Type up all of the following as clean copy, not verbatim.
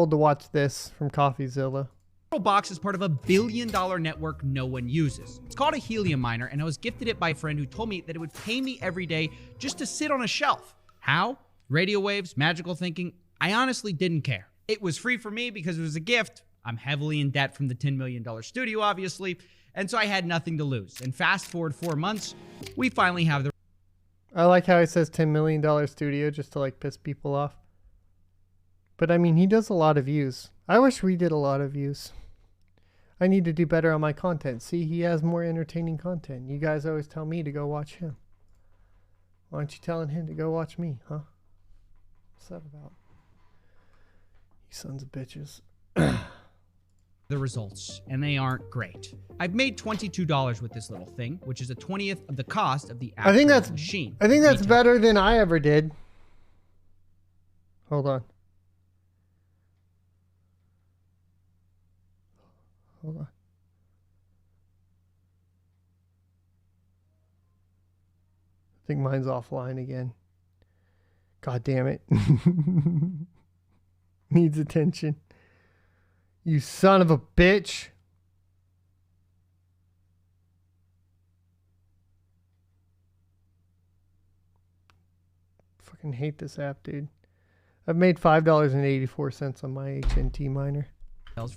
told to watch this from CoffeeZilla. Box is part of a billion-dollar network no one uses. It's called a Helium miner, and I was gifted it by a friend who told me that it would pay me every day just to sit on a shelf. How? Radio waves, magical thinking. I honestly didn't care. It was free for me because it was a gift. I'm heavily in debt from the $10 million studio, obviously, and so I had nothing to lose. And fast forward 4 months, we finally have the... I like how he says $10 million studio just to like piss people off. But I mean, he does a lot of views. I wish we did a lot of views. I need to do better on my content. See, he has more entertaining content. You guys always tell me to go watch him. Why aren't you telling him to go watch me, huh? What's that about? You sons of bitches. The results, and they aren't great. I've made $22 with this little thing, which is a 20th of the cost of the actual machine. I think that's better than I ever did. Hold on. Hold on. I think mine's offline again. God damn it. Needs attention. You son of a bitch. Fucking hate this app, dude. I've made $5.84 on my HNT miner.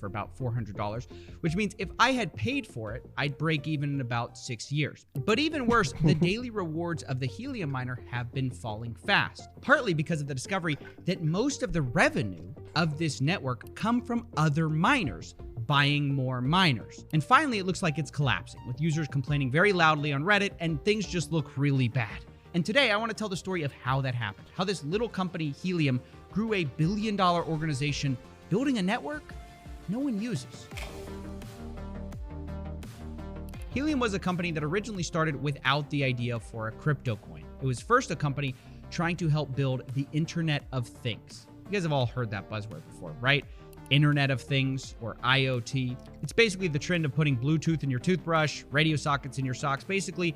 For about $400, which means if I had paid for it, I'd break even in about 6 years. But even worse, the daily rewards of the Helium miner have been falling fast, partly because of the discovery that most of the revenue of this network come from other miners buying more miners. And finally, it looks like it's collapsing, with users complaining very loudly on Reddit, and things just look really bad. And today, I want to tell the story of how that happened, how this little company, Helium, grew a billion-dollar organization building a network no one uses. Helium was a company that originally started without the idea for a crypto coin. It was first a company trying to help build the Internet of Things. You guys have all heard that buzzword before, right? Internet of Things, or IoT. It's basically the trend of putting Bluetooth in your toothbrush, radio sockets in your socks, basically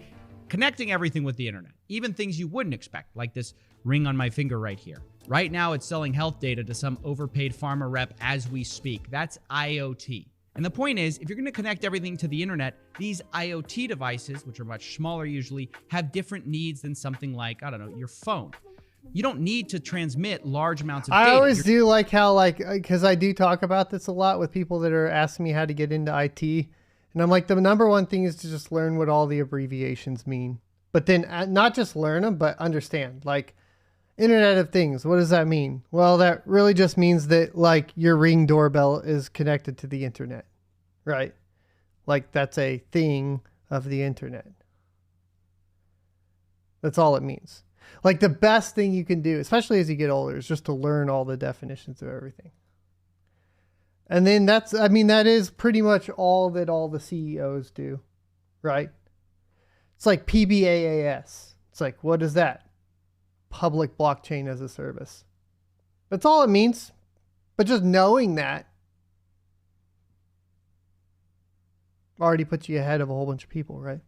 connecting everything with the internet, even things you wouldn't expect, like this ring on my finger right here. Right now, it's selling health data to some overpaid pharma rep as we speak. That's IoT. And the point is, if you're going to connect everything to the internet, these IoT devices, which are much smaller usually, have different needs than something like, I don't know, your phone. You don't need to transmit large amounts of data. I always do like how, like, because I do talk about this a lot with people that are asking me how to get into IT. And I'm like, the number one thing is to just learn what all the abbreviations mean. But then not just learn them, but understand. Like, Internet of Things, what does that mean? Well, that really just means that, like, your Ring doorbell is connected to the internet, right? Like, that's a thing of the internet. That's all it means. Like, the best thing you can do, especially as you get older, is just to learn all the definitions of everything. And then that's, I mean, that is pretty much all that all the CEOs do, right? It's like PBAAS. It's like, what is that? Public blockchain as a service. That's all it means. But just knowing that already puts you ahead of a whole bunch of people, right?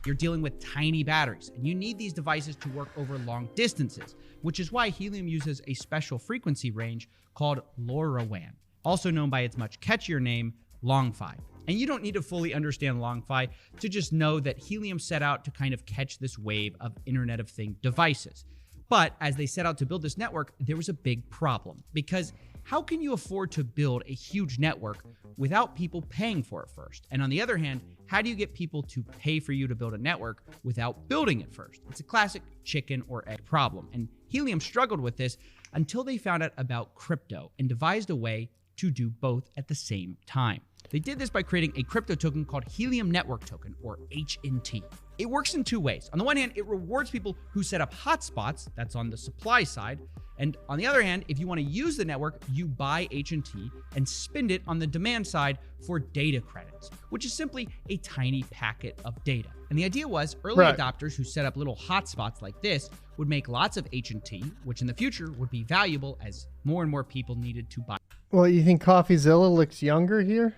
You're dealing with tiny batteries, and you need these devices to work over long distances, which is why Helium uses a special frequency range called LoRaWAN, also known by its much catchier name, LongFi. And you don't need to fully understand LongFi to just know that Helium set out to kind of catch this wave of Internet of Things devices. But as they set out to build this network, there was a big problem, because how can you afford to build a huge network without people paying for it first? And on the other hand, how do you get people to pay for you to build a network without building it first? It's a classic chicken or egg problem. And Helium struggled with this until they found out about crypto and devised a way to do both at the same time. They did this by creating a crypto token called Helium Network Token, or HNT. It works in two ways. On the one hand, it rewards people who set up hotspots, that's on the supply side. And on the other hand, if you want to use the network, you buy HNT and spend it on the demand side for data credits, which is simply a tiny packet of data. And the idea was early adopters who set up little hotspots like this would make lots of HNT, which in the future would be valuable as more and more people needed to buy. Well, you think CoffeeZilla looks younger here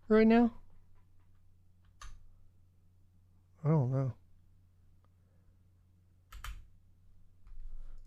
right now? I don't know.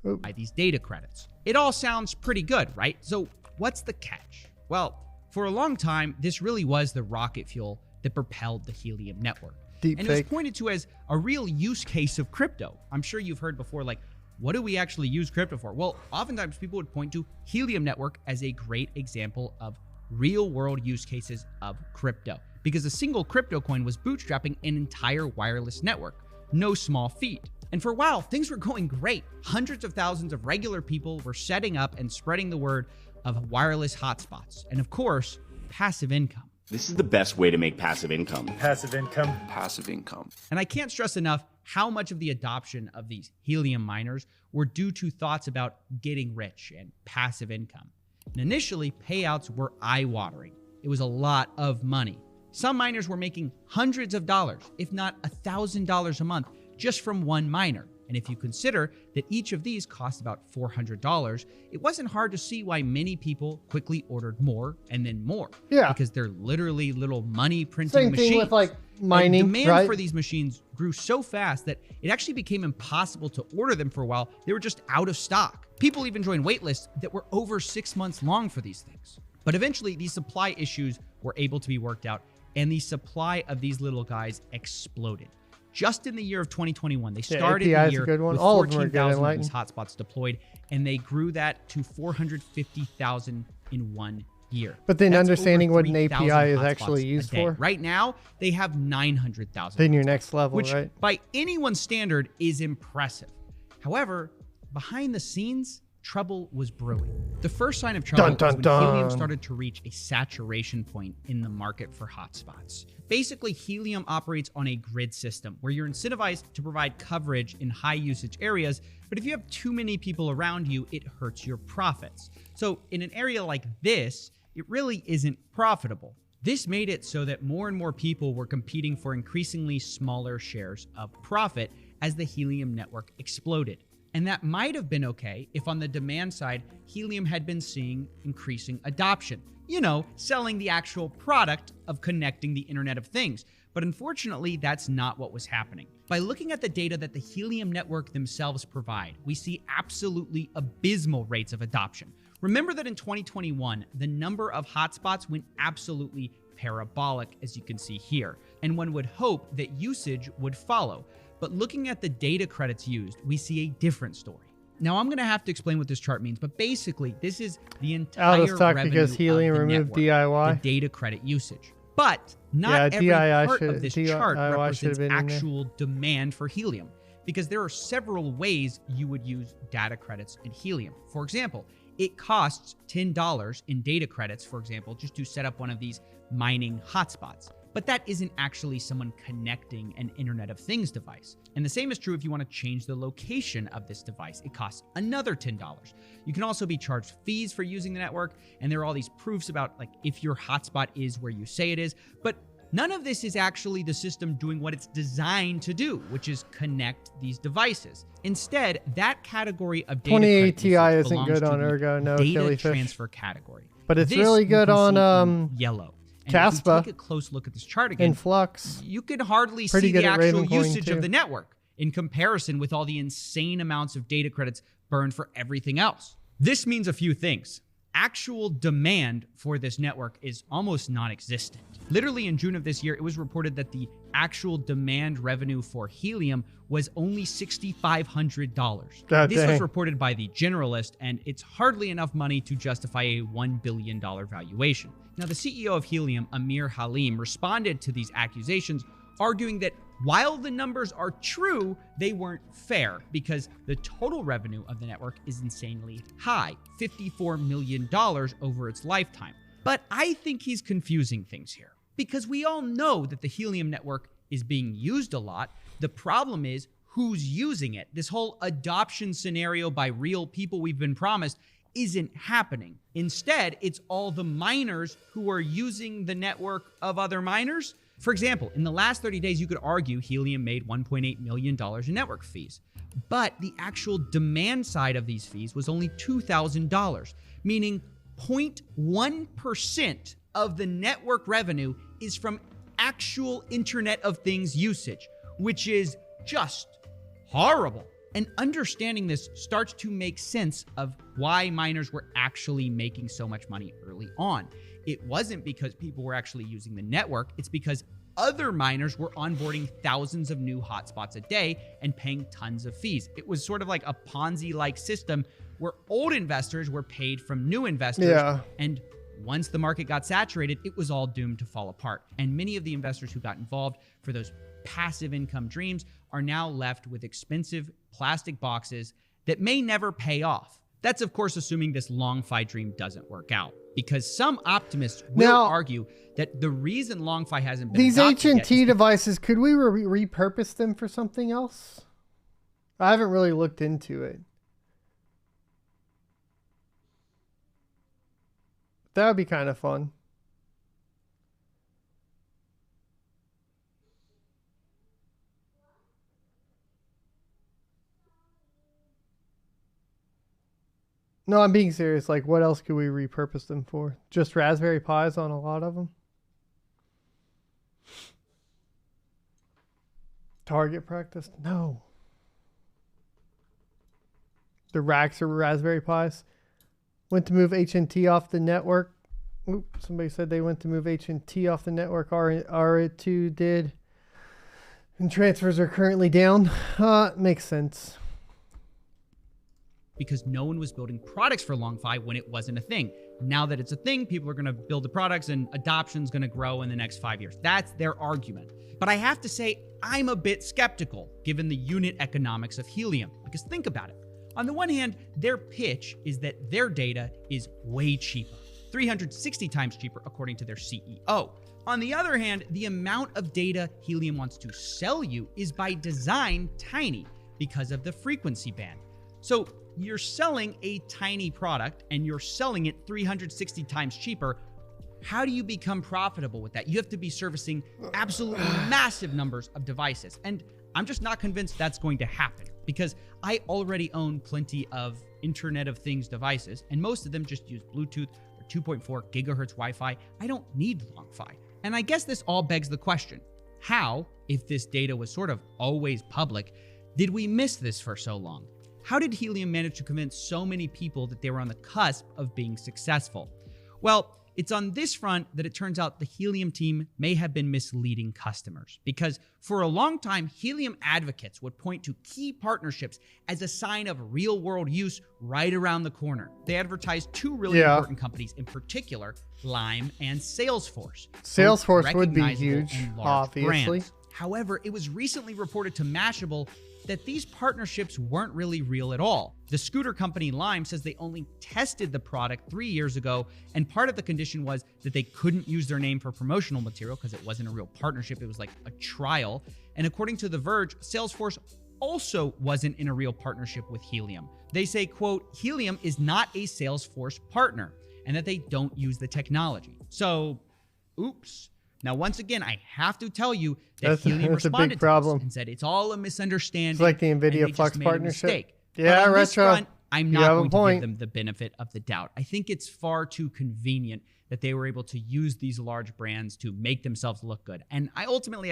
By these data credits. It all sounds pretty good, right? So what's the catch? Well, for a long time, this really was the rocket fuel that propelled the Helium network. Deep and fake. it was pointed to as a real use case of crypto. I'm sure you've heard before, like, what do we actually use crypto for? Well, oftentimes people would point to Helium network as a great example of real world use cases of crypto, because a single crypto coin was bootstrapping an entire wireless network. No small feat. And for a while, things were going great. Hundreds of thousands of regular people were setting up and spreading the word of wireless hotspots. And of course, passive income. This is the best way to make passive income. Passive income. Passive income. And I can't stress enough how much of the adoption of these Helium miners were due to thoughts about getting rich and passive income. And initially, payouts were eye-watering. It was a lot of money. Some miners were making hundreds of dollars, if not $1,000 a month, just from one miner. And if you consider that each of these cost about $400, it wasn't hard to see why many people quickly ordered more and then more. Yeah. Because they're literally little money printing Same machines. thing with like mining, And demand right? for these machines grew so fast that it actually became impossible to order them for a while. They were just out of stock. People even joined wait lists that were over 6 months long for these things. But eventually, these supply issues were able to be worked out, and the supply of these little guys exploded. Just in the year of 2021, they started API the is a year good one. with All of them are good in 14,000 of Lightning. these hotspots deployed, and they grew that to 450,000 in 1 year. But then That's understanding over what an 3,000 API is hotspots actually a used day. for. Right now, they have 900,000. Then your next level, which right? by anyone's standard is impressive. However, behind the scenes, trouble was brewing. The first sign of trouble Dun, was when dun, Helium dun. started to reach a saturation point in the market for hotspots. Basically, Helium operates on a grid system where you're incentivized to provide coverage in high usage areas, but if you have too many people around you, it hurts your profits. So in an area like this, it really isn't profitable. This made it so that more and more people were competing for increasingly smaller shares of profit as the Helium network exploded. And that might have been okay if on the demand side, Helium had been seeing increasing adoption. You know, selling the actual product of connecting the Internet of Things. But unfortunately, that's not what was happening. By looking at the data that the Helium network themselves provide, we see absolutely abysmal rates of adoption. Remember that in 2021, the number of hotspots went absolutely parabolic, as you can see here. And one would hope that usage would follow. But looking at the data credits used, we see a different story. Now, I'm going to have to explain what this chart means, but basically, this is the entire Out of stock revenue because Helium of the removed network, DIY. the data credit usage. But not every part of this chart represents actual demand for Helium, because there are several ways you would use data credits in Helium. For example, it costs $10 in data credits, for example, just to set up one of these mining hotspots. But that isn't actually someone connecting an Internet of Things device. And the same is true if you want to change the location of this device. It costs another $10. You can also be charged fees for using the network, and there are all these proofs about like if your hotspot is where you say it is. But none of this is actually the system doing what it's designed to do, which is connect these devices. Instead, that category of data 28 credit Ti usage isn't belongs good to on the Ergo, no data Jellyfish. transfer category. But it's This really you good can see on in yellow. And Caspa. if you take a close look at this chart again, in Flux. you could hardly Pretty see good the at actual Ravencoin, usage too. of the network in comparison with all the insane amounts of data credits burned for everything else. This means a few things. Actual demand for this network is almost non-existent. Literally in June of this year, it was reported that the actual demand revenue for Helium was only $6,500. God This was dang. reported by the Generalist, and it's hardly enough money to justify a $1 billion valuation. Now, the CEO of Helium, Amir Helium, responded to these accusations, arguing that while the numbers are true, they weren't fair because the total revenue of the network is insanely high, $54 million over its lifetime. But I think he's confusing things here because we all know that the Helium network is being used a lot. The problem is who's using it. This whole adoption scenario by real people we've been promised isn't happening. Instead, it's all the miners who are using the network of other miners. For example, in the last 30 days, you could argue Helium made $1.8 million in network fees, but the actual demand side of these fees was only $2,000, meaning 0.1% of the network revenue is from actual Internet of Things usage, which is just horrible. And understanding this starts to make sense of why miners were actually making so much money early on. It wasn't because people were actually using the network. It's because other miners were onboarding thousands of new hotspots a day and paying tons of fees. It was sort of like a Ponzi-like system where old investors were paid from new investors. Yeah. And once the market got saturated, it was all doomed to fall apart. And many of the investors who got involved for those passive income dreams are now left with expensive plastic boxes that may never pay off. That's, of course, assuming this LongFi dream doesn't work out, because some optimists will argue that the reason LongFi hasn't been these adopted HNT devices, could we repurpose them for something else? I haven't really looked into it. That would be kind of fun. No, I'm being serious. Like, what else could we repurpose them for? Just Raspberry Pis on a lot of them? Target practice? No. The racks are Raspberry Pis. Went to move HNT off the network. Oop, somebody said they went to move HNT off the network. R2 did. And transfers are currently down. Makes sense. Because no one was building products for LongFi when it wasn't a thing. Now that it's a thing, people are going to build the products and adoption's going to grow in the next 5 years. That's their argument. But I have to say, I'm a bit skeptical given the unit economics of Helium. Because think about it. On the one hand, their pitch is that their data is way cheaper, 360 times cheaper according to their CEO. On the other hand, the amount of data Helium wants to sell you is by design tiny because of the frequency band. So you're selling a tiny product and you're selling it 360 times cheaper. How do you become profitable with that? You have to be servicing absolutely massive numbers of devices. And I'm just not convinced that's going to happen because I already own plenty of Internet of Things devices and most of them just use Bluetooth or 2.4 gigahertz Wi-Fi. I don't need LongFi. And I guess this all begs the question, how, if this data was sort of always public, did we miss this for so long? How did Helium manage to convince so many people that they were on the cusp of being successful? Well, it's on this front that it turns out the Helium team may have been misleading customers, because for a long time, Helium advocates would point to key partnerships as a sign of real-world use right around the corner. They advertised two really important companies in particular, Lime and Salesforce. Salesforce would be huge, obviously. Brands. However, it was recently reported to Mashable that these partnerships weren't really real at all. The scooter company Lime says they only tested the product 3 years ago, and part of the condition was that they couldn't use their name for promotional material because it wasn't a real partnership, it was like a trial. And according to The Verge, Salesforce also wasn't in a real partnership with Helium. They say, quote, Helium is not a Salesforce partner, and that they don't use the technology. So, oops. Now, once again, I have to tell you that Helium responded to this and said it's all a misunderstanding. It's like the NVIDIA Flux partnership. Yeah, on Retro. This front, I'm not going to give them the benefit of the doubt. I think it's far too convenient that they were able to use these large brands to make themselves look good. And I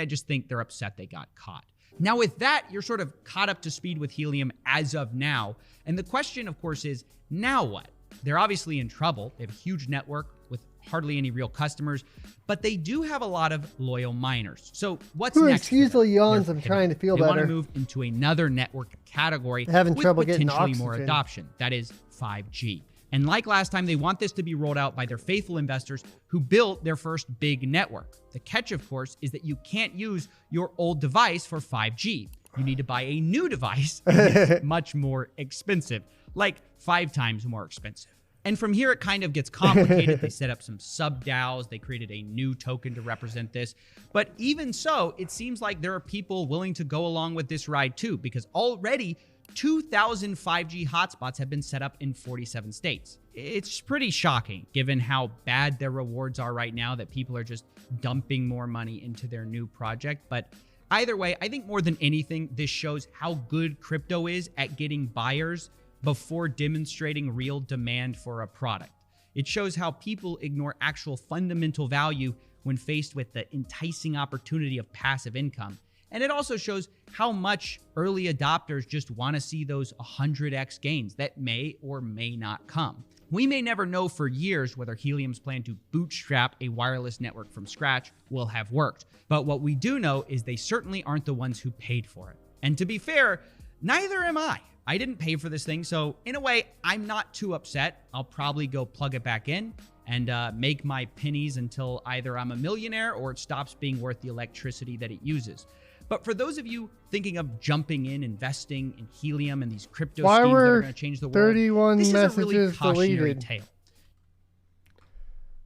just think they're upset they got caught. Now, with that, you're sort of caught up to speed with Helium as of now. And the question, of course, is now what? They're obviously in trouble. They have a huge network with hardly any real customers, but they do have a lot of loyal miners. So what's next? Excuse the yawns. I'm trying to feel better. They want to move into another network category having trouble getting potentially oxygen. More adoption. That is 5G. And like last time, they want this to be rolled out by their faithful investors who built their first big network. The catch, of course, is that you can't use your old device for 5G. You need to buy a new device, and it's much more expensive, like 5 times more expensive. And from here, it kind of gets complicated. They set up some sub-DAOs. They created a new token to represent this. But even so, it seems like there are people willing to go along with this ride too, because already 2,000 5G hotspots have been set up in 47 states. It's pretty shocking given how bad their rewards are right now, that people are just dumping more money into their new project. But either way, I think more than anything, this shows how good crypto is at getting buyers before demonstrating real demand for a product. It shows how people ignore actual fundamental value when faced with the enticing opportunity of passive income. And it also shows how much early adopters just want to see those 100x gains that may or may not come. We may never know for years whether Helium's plan to bootstrap a wireless network from scratch will have worked. But what we do know is they certainly aren't the ones who paid for it. And to be fair, neither am I. I didn't pay for this thing, so in a way, I'm not too upset. I'll probably go plug it back in and make my pennies until either I'm a millionaire or it stops being worth the electricity that it uses. But for those of you thinking of jumping in, investing in Helium and these crypto schemes that are going to change the world, 31 this is a messages really cautionary deleted. tale.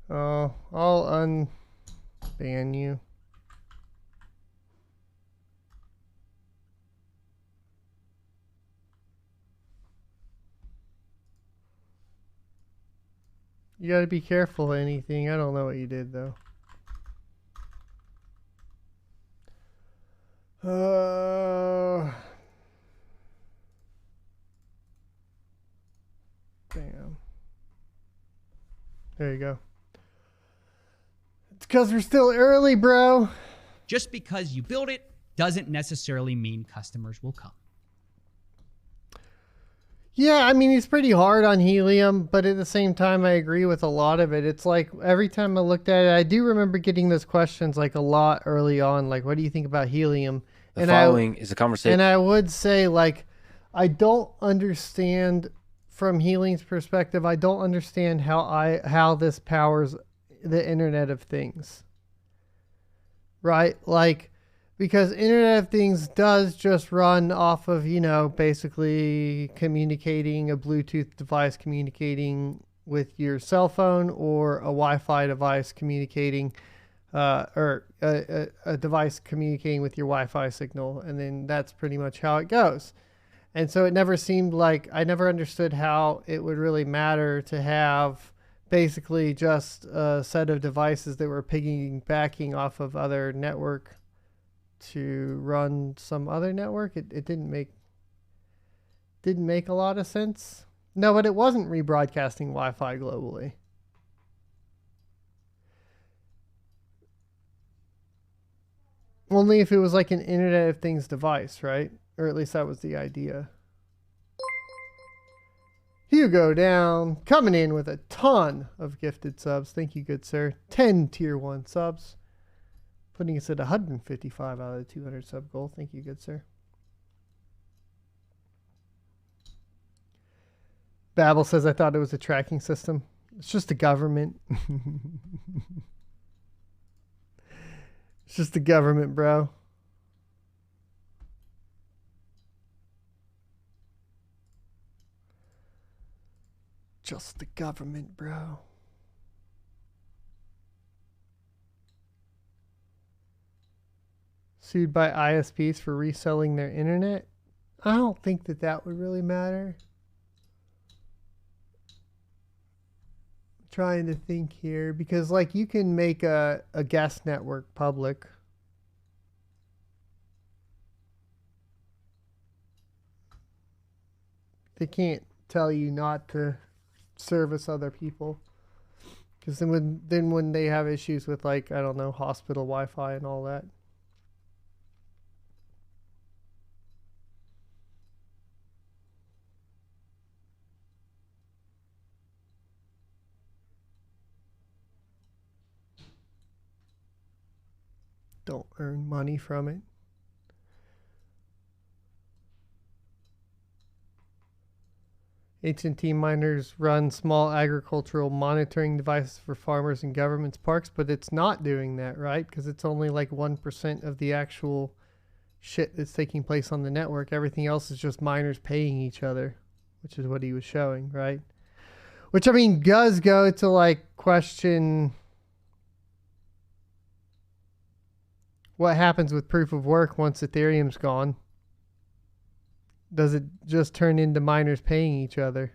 Oh, I'll unban you. You gotta be careful of anything. I don't know what you did though. Damn. There you go. It's because we're still early, bro. Just because you build it doesn't necessarily mean customers will come. Yeah, I mean, he's pretty hard on Helium, but at the same time, I agree with a lot of it. It's like every time I looked at it, I do remember getting those questions like a lot early on, like, what do you think about Helium? The following is a conversation. And I would say, like, I don't understand from Helium's perspective, I don't understand how this powers the Internet of Things. Right? Like, because Internet of Things does just run off of, you know, basically communicating, a Bluetooth device communicating with your cell phone or a Wi-Fi device communicating, or a device communicating with your Wi-Fi signal. And then that's pretty much how it goes. And so it never seemed like, I never understood how it would really matter to have basically just a set of devices that were piggybacking off of other network to run some other network. It didn't make a lot of sense. No, but it wasn't rebroadcasting Wi-Fi globally. Only if it was like an Internet of Things device, right? Or at least that was the idea. Hugo Down, coming in with a ton of gifted subs. Thank you, good sir. 10 tier 1 subs. Putting us at 155 out of the 200 sub goal. Thank you, good sir. Babel says, I thought it was a tracking system. It's just the government. It's just the government, bro. Just the government, bro. Sued by ISPs for reselling their internet? I don't think that would really matter. I'm trying to think here, because like you can make a guest network public. They can't tell you not to service other people, because then when they have issues with, like, I don't know, hospital Wi-Fi and all that. Don't earn money from it. AT&T miners run small agricultural monitoring devices for farmers and government's parks, but it's not doing that, right? Because it's only like 1% of the actual shit that's taking place on the network. Everything else is just miners paying each other, which is what he was showing, right? Which, I mean, does go to like question what happens with proof of work once Ethereum's gone. Does it just turn into miners paying each other?